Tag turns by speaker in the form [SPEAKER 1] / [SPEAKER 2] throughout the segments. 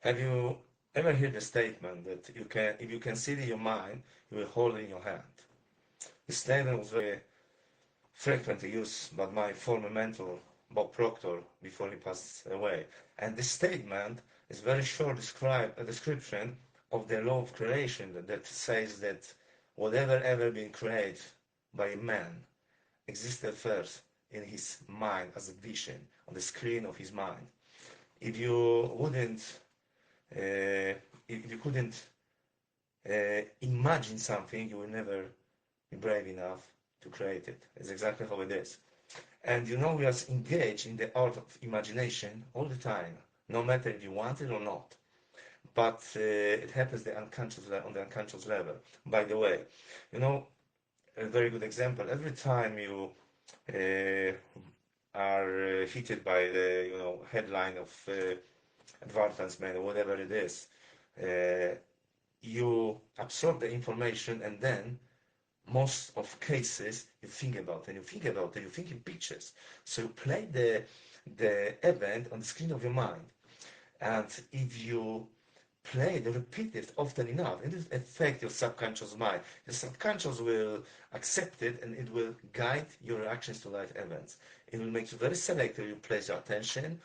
[SPEAKER 1] Have you ever heard the statement that if you can see it in your mind, you will hold it in your hand? This statement was very frequently used by my former mentor, Bob Proctor, before he passed away. And this statement is very short a description of the law of creation that says that whatever ever been created by man existed first in his mind as a vision on the screen of his mind. If you wouldn't if you couldn't imagine something, you will never be brave enough to create it. It's exactly how it is. And we are engaged in the art of imagination all the time, no matter if you want it or not. But it happens on the unconscious level. By the way, a very good example. Every time you uh, are hit by the headline of advertisement or whatever it is, uh, you absorb the information, and then most of cases you think about and you think about it, you think in pictures. So you play the event on the screen of your mind. And if you play it, repeat it often enough, it will affect your subconscious mind. The subconscious will accept it, and it will guide your reactions to life events. It will make you very selective. You place your attention,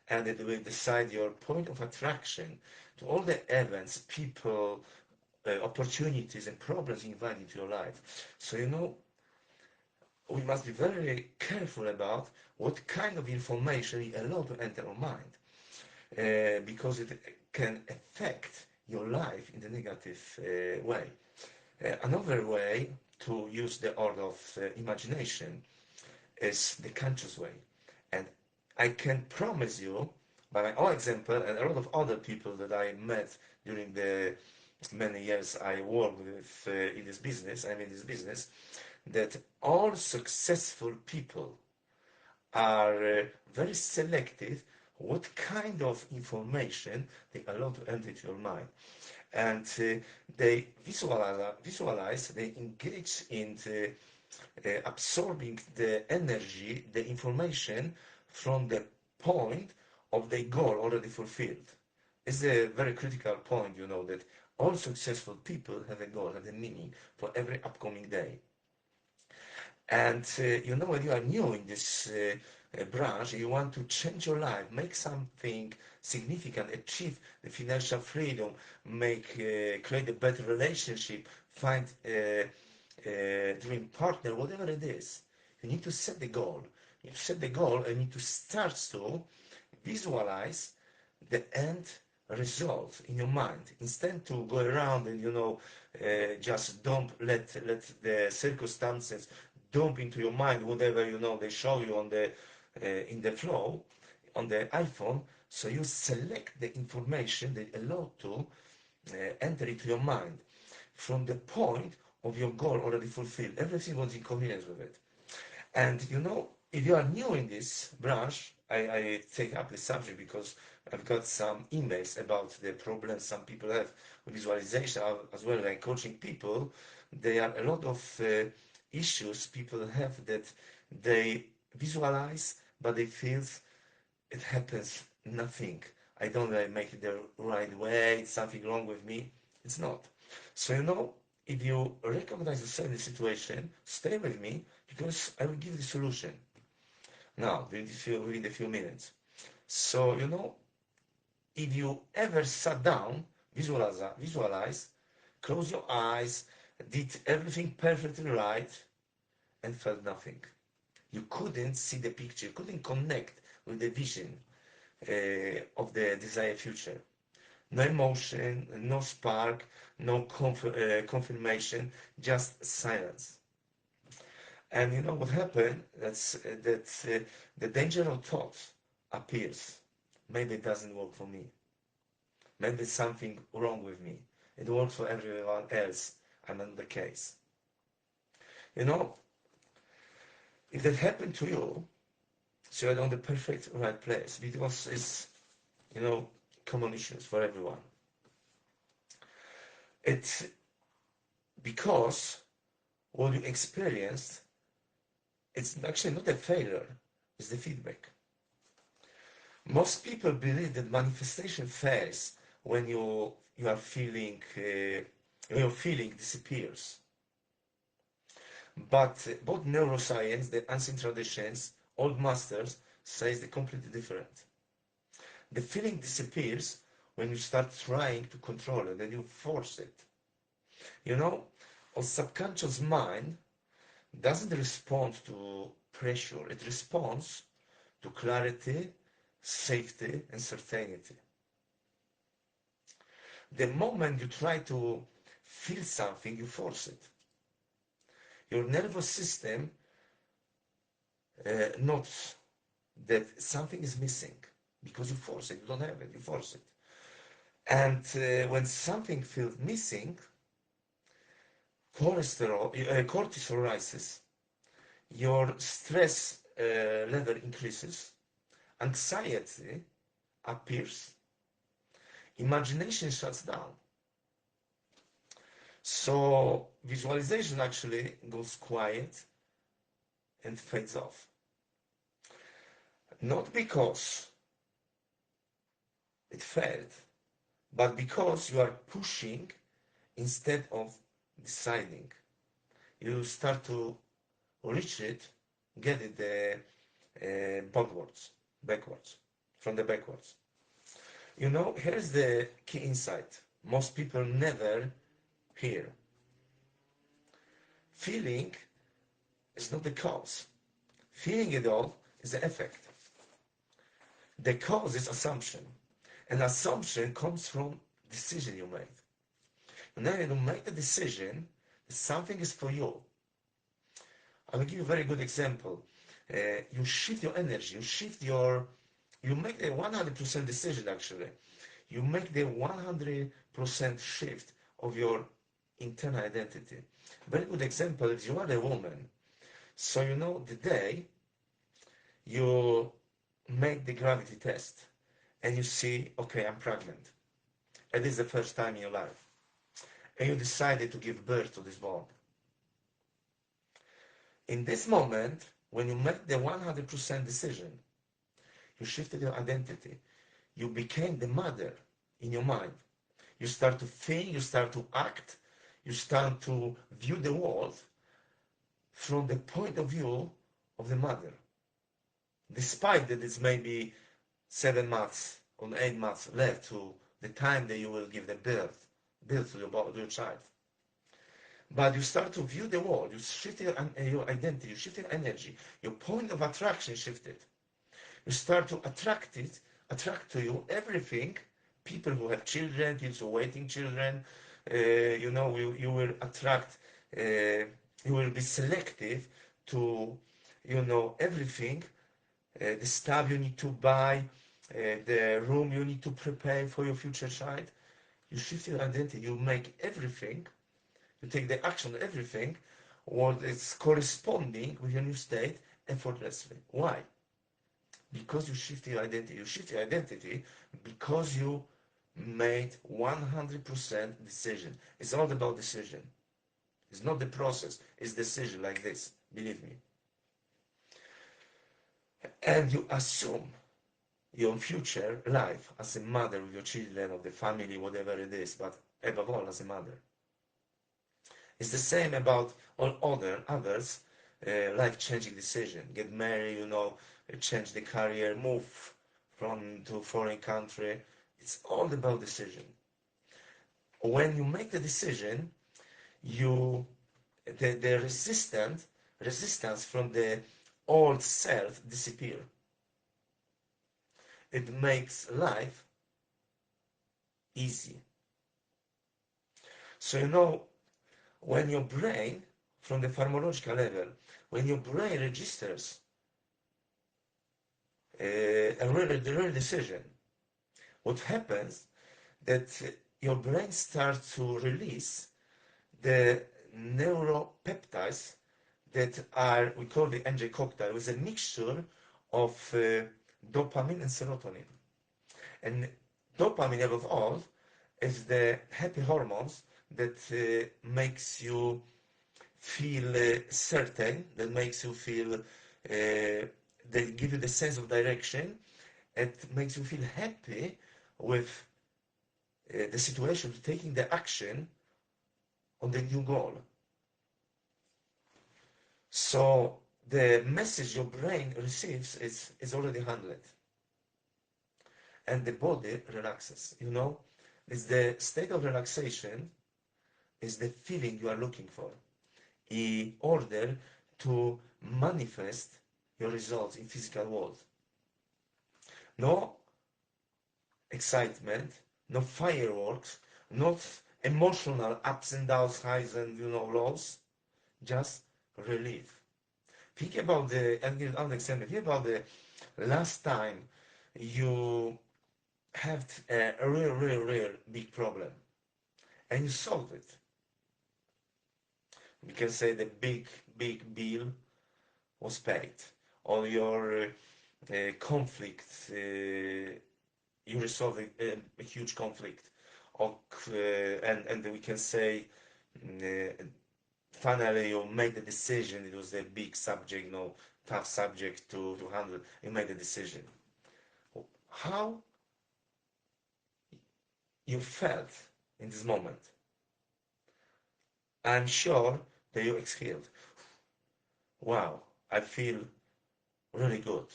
[SPEAKER 1] and it will decide your point of attraction to all the events, people, opportunities, and problems invited into your life. So we must be very careful about what kind of information we allow to enter our mind, because it can affect your life in the negative way. Another way to use the art of imagination is the conscious way. And I can promise you, by my own example and a lot of other people that I met during the many years I worked with in this business, that all successful people are very selective what kind of information they allow to enter into your mind. And they visualize, they engage in absorbing the energy, the information from the point of the goal already fulfilled. It's a very critical point, that all successful people have a goal, have a meaning for every upcoming day. And when you are new in this branch, you want to change your life, make something significant, achieve the financial freedom, create a better relationship, find a dream partner, whatever it is. You need to set the goal. You set the goal, and you need to start to visualize the end result in your mind, instead to go around and just don't let the circumstances dump into your mind whatever they show you on the in the flow on the iPhone. So you select the information that allow to enter into your mind from the point of your goal already fulfilled. Everything was inconvenience with it. And if you are new in this branch, I take up the subject because I've got some emails about the problems some people have with visualization, as well as coaching people. There are a lot of issues people have, that they visualize, but they feel it happens nothing. I don't make it the right way. It's something wrong with me. It's not. So if you recognize yourself in the situation, stay with me, because I will give you the solution now within a few minutes. So if you ever sat down, visualize, close your eyes, did everything perfectly right, and felt nothing. You couldn't see the picture, couldn't connect with the vision of the desired future. No emotion, no spark, no confirmation, just silence. And you know what happened? That the danger of thoughts appears. Maybe it doesn't work for me. Maybe there's something wrong with me. It works for everyone else. I'm not the case. You know, if that happened to you, so you're on the perfect right place, because it's, common issues for everyone. It's because what you experienced, it's actually not a failure, it's the feedback. Most people believe that manifestation fails when you are feeling when your feeling disappears. But both neuroscience, the ancient traditions, old masters says they're completely different. The feeling disappears when you start trying to control it, and you force it. You know, our subconscious mind doesn't respond to pressure, it responds to clarity, safety, and certainty. The moment you try to feel something, you force it. Your nervous system notes that something is missing because you force it, you don't have it, you force it. And when something feels missing, cortisol rises, your stress level increases, anxiety appears, imagination shuts down. So visualization actually goes quiet and fades off. Not because it failed, but because you are pushing instead of deciding. You start to reach it, get it backwards, from the backwards. You know, here's the key insight. Most people never hear. Feeling is not the cause. Feeling it all is the effect. The cause is assumption. And assumption comes from decision you made. And then you make the decision that something is for you. I will give you a very good example. You shift your energy, you make the 100% decision actually. You make the 100% shift of your internal identity. Very good example is you are a woman. So you know the day you make the gravity test and you see, okay, I'm pregnant. And this is the first time in your life. And you decided to give birth to this bond. In this moment, when you make the 100% decision, you shifted your identity. You became the mother in your mind. You start to think, you start to act, you start to view the world from the point of view of the mother. Despite that it's maybe 7 months or 8 months left to the time that you will give the birth to your child. But you start to view the world, you shift your identity, you shift your energy, your point of attraction shifted. You start to attract to you everything, people who have children, people who are waiting children, you will attract, you will be selective to, everything, the stuff you need to buy, the room you need to prepare for your future child. You shift your identity, you make everything, you take the action on everything, what is corresponding with your new state effortlessly. Why? Because you shift your identity. You shift your identity because you made 100% decision. It's all about decision. It's not the process, it's decision like this, believe me. And you assume your future life as a mother with your children, of the family, whatever it is, but above all as a mother. It's the same about all others, life-changing decision. Get married, change the career, move to a foreign country. It's all about decision. When you make the decision, the resistance from the old self disappear. It makes life easy. So when your brain, from the pharmacological level, when your brain registers a real decision, what happens that your brain starts to release the neuropeptides that are, we call the NJ cocktail, with a mixture of dopamine and serotonin. And dopamine, above all, is the happy hormones that makes you feel certain, that makes you feel, they give you the sense of direction. It makes you feel happy with the situation, to taking the action on the new goal. So the message your brain receives is already handled, and the body relaxes. It's the state of relaxation is the feeling you are looking for in order to manifest your results in physical world. No excitement, no fireworks, not emotional ups and downs, highs and lows, just relief. Think about I'll give an example. Think about the last time you had a real big problem and you solved it. We can say the big bill was paid, or your conflict, you resolved a huge conflict, and we can say finally you made the decision. It was a big subject, tough subject to handle. You made a decision. How you felt in this moment? I'm sure that you exhaled. Wow, I feel really good.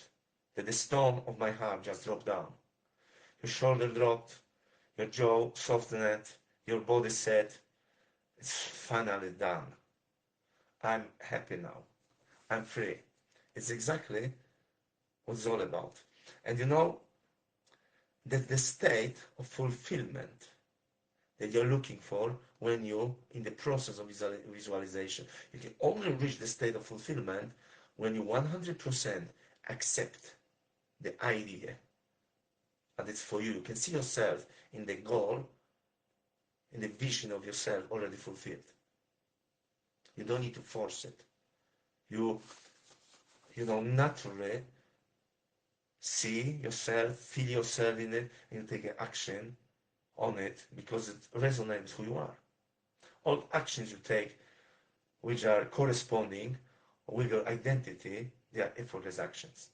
[SPEAKER 1] That the stone of my heart just dropped down. Your shoulder dropped, your jaw softened, your body said, it's finally done. I'm happy now. I'm free. It's exactly what it's all about. And that the state of fulfillment that you're looking for when you're in the process of visualization. You can only reach the state of fulfillment when you 100% accept the idea and it's for you. You can see yourself in the goal, in the vision of yourself already fulfilled. You don't need to force it. You naturally see yourself, feel yourself in it, and you take action on it because it resonates with who you are. All actions you take which are corresponding with your identity, they are effortless actions.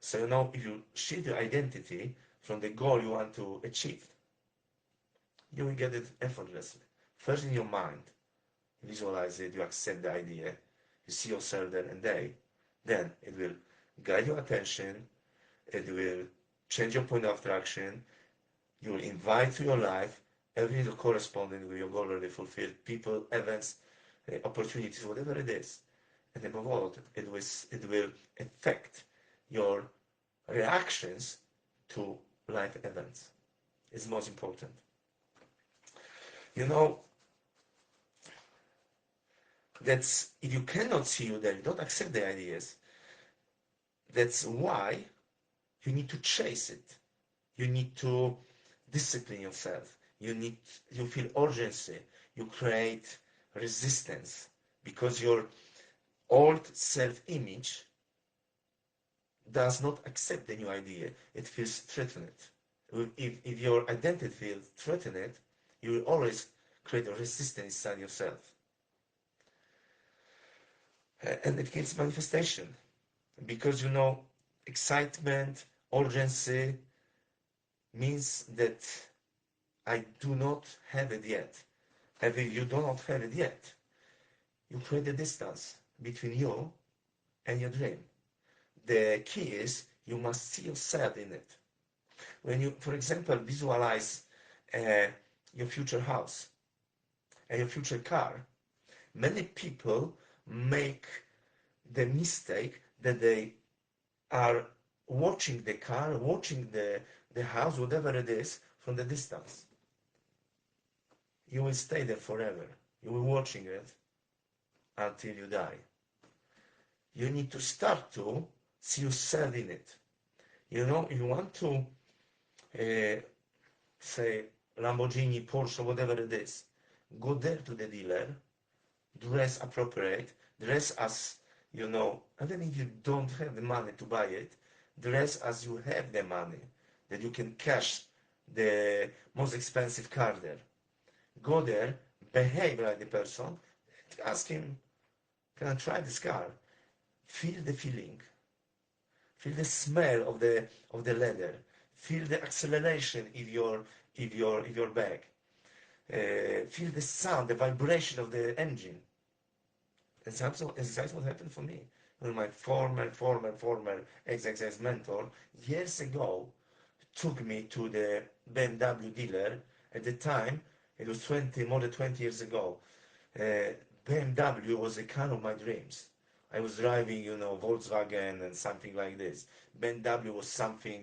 [SPEAKER 1] So if you shift your identity from the goal you want to achieve, you will get it effortlessly. First in your mind, visualize it, you accept the idea, you see yourself there and then it will guide your attention, it will change your point of attraction, you will invite to your life everything corresponding with your goal already fulfilled, people, events, opportunities, whatever it is. And above all, it will affect your reactions to life events. It's most important. That's if you cannot see you there, you don't accept the ideas. That's why you need to chase it. You need to discipline yourself. You feel urgency. You create resistance because your old self-image does not accept the new idea. It feels threatened. If your identity feels threatened, you will always create a resistance inside yourself. And it gives manifestation because excitement, urgency means that I do not have it yet. And if you do not have it yet, you create a distance between you and your dream. The key is you must see yourself in it. When you, for example, visualize your future house and your future car, many people make the mistake that they are watching the car, watching the house, whatever it is, from the distance. You will stay there forever. You will be watching it until you die. You need to start to see yourself in it. If you want to say Lamborghini, Porsche, whatever it is, go there to the dealer, dress appropriate, dress as even if you don't have the money to buy it, dress as you have the money, that you can cash the most expensive car there. Go there, behave like the person, ask him, can I try this car? Feel the feeling. Feel the smell of the leather. Feel the acceleration in your bag. Feel the sound, the vibration of the engine. That's what happened for me. My former ex mentor years ago took me to the BMW dealer. At the time, it was more than 20 years ago. BMW was a car of my dreams. I was driving, Volkswagen and something like this. BMW was something,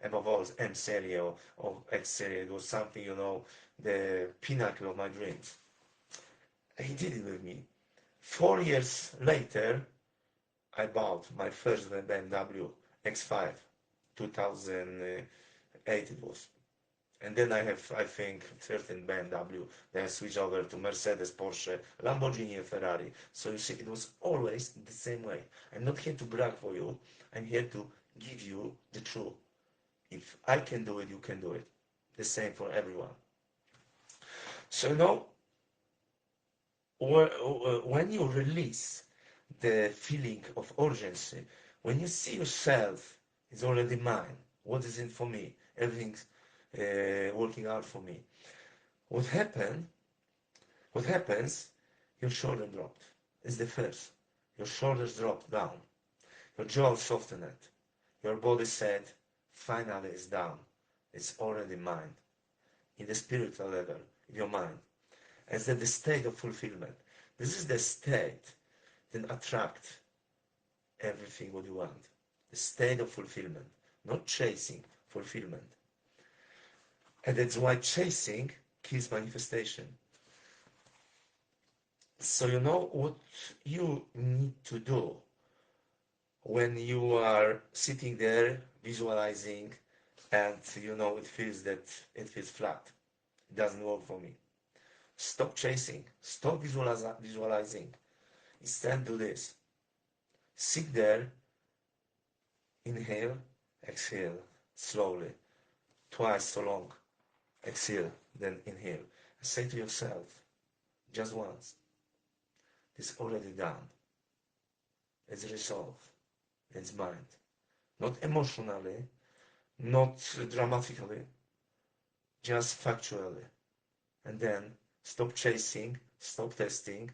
[SPEAKER 1] above all, M series or X series. It was something, the pinnacle of my dreams. He did it with me. 4 years later, I bought my first BMW X5, 2008 it was. And then I have, I think, 13 BMW. Then I switched over to Mercedes, Porsche, Lamborghini, and Ferrari. So you see, it was always the same way. I'm not here to brag for you. I'm here to give you the truth. If I can do it, you can do it. The same for everyone. So, when you release the feeling of urgency, when you see yourself, it's already mine. What is it for me? Everything's working out for me. What happens? Your shoulder dropped. It's the first. Your shoulders dropped down. Your jaw softened. Your body said, finally it's down. It's already mine. In the spiritual level, in your mind. It's the state of fulfillment. This is the state that attracts everything what you want. The state of fulfillment. Not chasing, fulfillment. And that's why chasing kills manifestation. So you know what you need to do when you are sitting there visualizing and it feels flat. It doesn't work for me. Stop chasing. Stop visualizing. Instead do this. Sit there. Inhale. Exhale. Slowly. Twice so long. Exhale. Then inhale. Say to yourself, just once, it's already done. It's resolved. It's mind. Not emotionally, not dramatically, just factually. And then stop chasing, stop testing,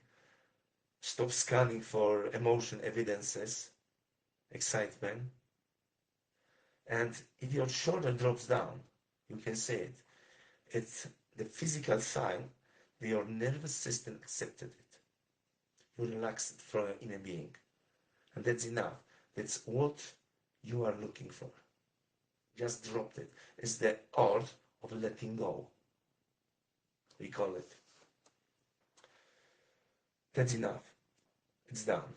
[SPEAKER 1] stop scanning for emotion evidences, excitement. And if your shoulder drops down, you can see it. It's the physical sign that your nervous system accepted it. You relaxed from your inner being. And that's enough. That's what you are looking for. Just dropped it. It's the art of letting go. We call it. That's enough. It's done.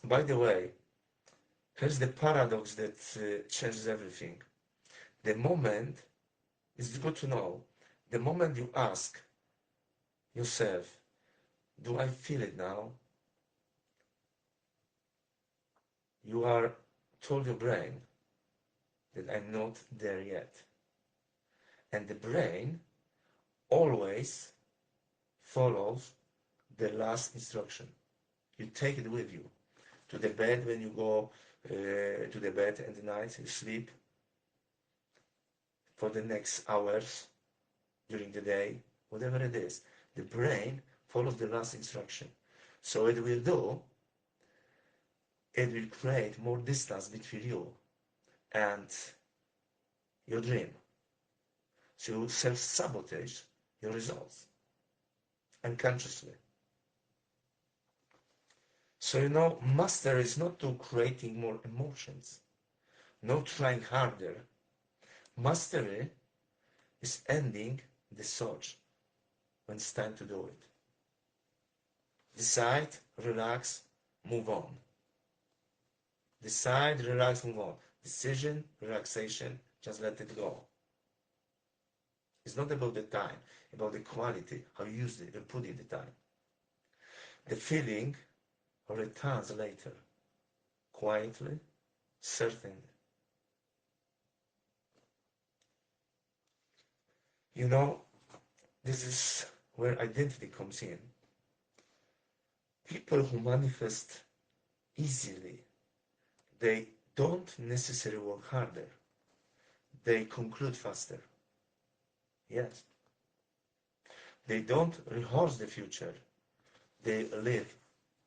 [SPEAKER 1] By the way, here's the paradox that changes everything. The moment, it's good to know, the moment you ask yourself, do I feel it now? You are told your brain that I'm not there yet. And the brain always follows the last instruction. You take it with you to the bed when you go to the bed at the night, you sleep for the next hours during the day, whatever it is. The brain follows the last instruction. So it will create more distance between you and your dream. So you self-sabotage your results unconsciously. So mastery is not to creating more emotions, not trying harder. Mastery is ending the search when it's time to do it. Decide, relax, move on. Decide, relax, move on. Decision, relaxation, just let it go. It's not about the time, about the quality, how you use it, you put in the time. The feeling returns later, quietly, certainly. This is where identity comes in. People who manifest easily, they don't necessarily work harder. They conclude faster. Yes. They don't rehearse the future. They live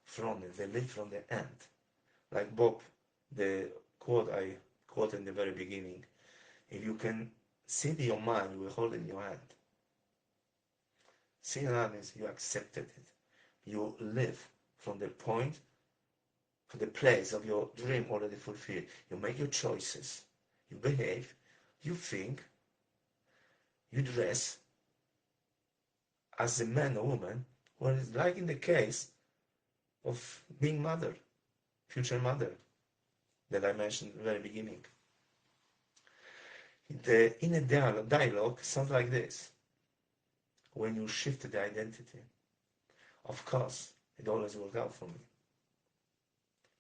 [SPEAKER 1] from it. They live from the end. Like Bob, the quote I quoted in the very beginning. If you can see it in your mind, you will hold it in your hand. Seeing that means you accepted it. You live from the point, from the place of your dream already fulfilled. You make your choices. You behave. You think. You dress as a man or woman, whereas like in the case of being mother, future mother, that I mentioned at the very beginning. The inner dialogue sounds like this. When you shift the identity, of course, it always worked out for me.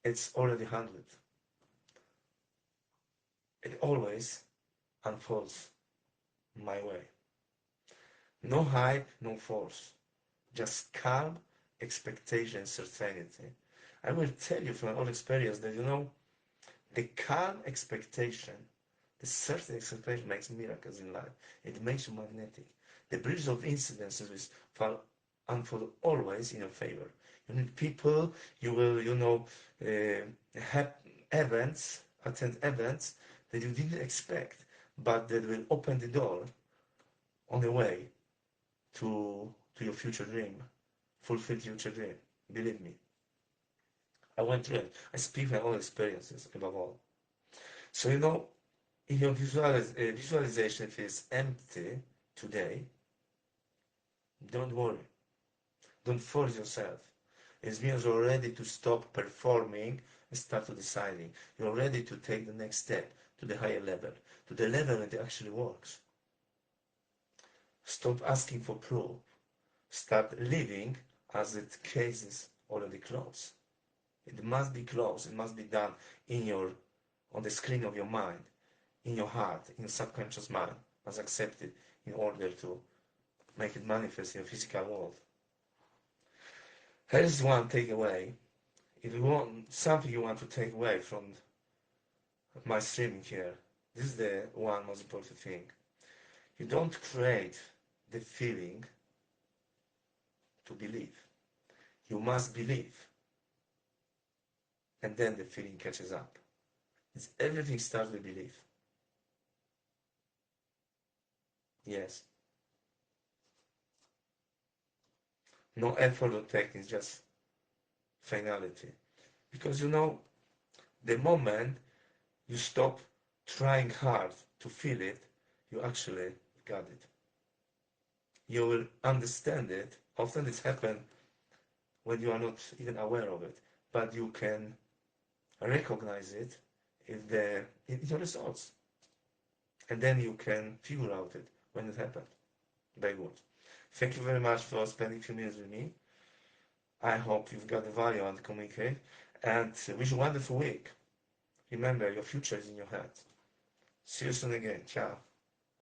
[SPEAKER 1] It's already handled. It always unfolds my way. No hype, no force. Just calm expectation and certainty. I will tell you from my own experience that, the calm expectation, the certain expectation makes miracles in life. It makes you magnetic. The bridge of incidences will unfold always in your favor. You need people, you will, have events, attend events that you didn't expect, but that will open the door on the way to your future dream, fulfill future dream. Believe me. I went through it. I speak my own experiences above all. So, if your visualization feels empty today, don't worry. Don't force yourself. It means you're ready to stop performing and start to deciding. You're ready to take the next step to the higher level, to the level that it actually works. Stop asking for proof. Start living as the case is already closed. It must be closed. It must be done on the screen of your mind, in your heart, in your subconscious mind. Must accept it in order to make it manifest in your physical world. Here's one takeaway. If you want something you want to take away from my streaming here, this is the one most important thing. You don't create the feeling to believe. You must believe. And then the feeling catches up. Everything starts with belief. Yes. No effort or technique, just finality. Because the moment you stop trying hard to feel it, you actually got it. You will understand it. Often this happens when you are not even aware of it, but you can recognize it in your results. And then you can figure out it when it happened. Very good. Thank you very much for spending a few minutes with me. I hope you've got the value and communicate. And wish you a wonderful week. Remember, your future is in your hands. See you soon again. Ciao.